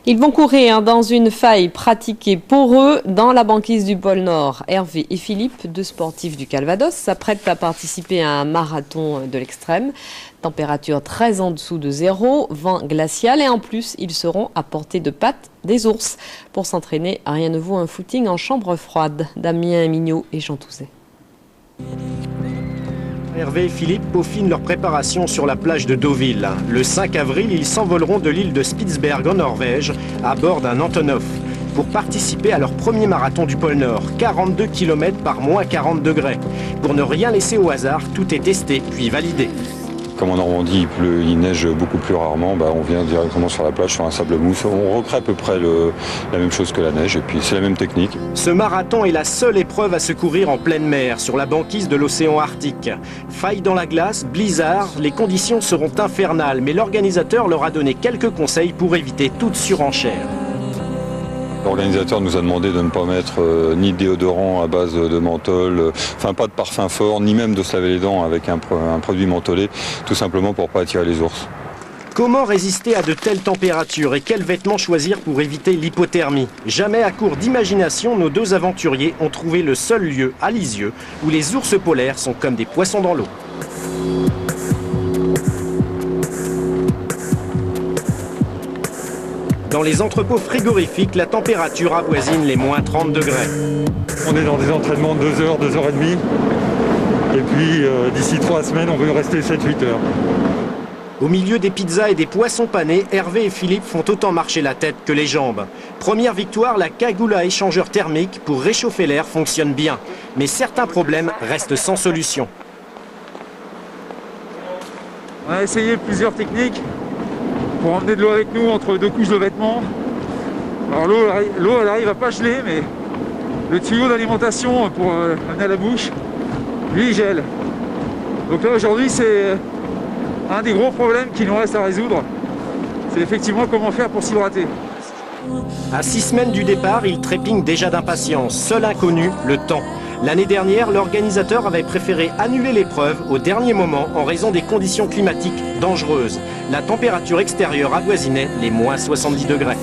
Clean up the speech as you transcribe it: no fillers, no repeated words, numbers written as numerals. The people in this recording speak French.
Ils vont courir dans une faille pratiquée pour eux dans la banquise du pôle Nord. Hervé et Philippe, deux sportifs du Calvados, s'apprêtent à participer à un marathon de l'extrême. Température très en dessous de zéro, vent glacial et en plus, ils seront à portée de pattes des ours. Pour s'entraîner, rien ne vaut un footing en chambre froide. Damien Mignot et Jean Touzet. Hervé et Philippe peaufinent leur préparation sur la plage de Deauville. Le 5 avril, ils s'envoleront de l'île de Spitsberg en Norvège à bord d'un Antonov pour participer à leur premier marathon du pôle Nord, 42 km par moins 40 degrés. Pour ne rien laisser au hasard, tout est testé puis validé. Comme en Normandie, il neige beaucoup plus rarement, on vient directement sur la plage, sur un sable mousse. On recrée à peu près la même chose que la neige et puis c'est la même technique. Ce marathon est la seule épreuve à se courir en pleine mer, sur la banquise de l'océan Arctique. Faille dans la glace, blizzard, les conditions seront infernales, mais l'organisateur leur a donné quelques conseils pour éviter toute surenchère. L'organisateur nous a demandé de ne pas mettre ni de déodorant à base de menthol, pas de parfum fort, ni même de se laver les dents avec un produit mentholé, tout simplement pour ne pas attirer les ours. Comment résister à de telles températures et quels vêtements choisir pour éviter l'hypothermie? Jamais à court d'imagination, nos deux aventuriers ont trouvé le seul lieu, à Lisieux, où les ours polaires sont comme des poissons dans l'eau. Dans les entrepôts frigorifiques, la température avoisine les moins 30 degrés. On est dans des entraînements de 2 heures, 2 heures et demie. Et puis d'ici 3 semaines, on veut rester 7-8 heures. Au milieu des pizzas et des poissons panés, Hervé et Philippe font autant marcher la tête que les jambes. Première victoire, la cagoule à échangeur thermique pour réchauffer l'air fonctionne bien. Mais certains problèmes restent sans solution. On a essayé plusieurs techniques pour emmener de l'eau avec nous entre 2 couches de vêtements. Alors l'eau elle arrive à pas geler, mais le tuyau d'alimentation pour amener à la bouche, lui il gèle. Donc là aujourd'hui c'est un des gros problèmes qui nous reste à résoudre. C'est effectivement comment faire pour s'hydrater. À 6 semaines du départ, ils trépignent déjà d'impatience. Seul inconnu, le temps. L'année dernière, l'organisateur avait préféré annuler l'épreuve au dernier moment en raison des conditions climatiques dangereuses. La température extérieure avoisinait les moins 70 degrés.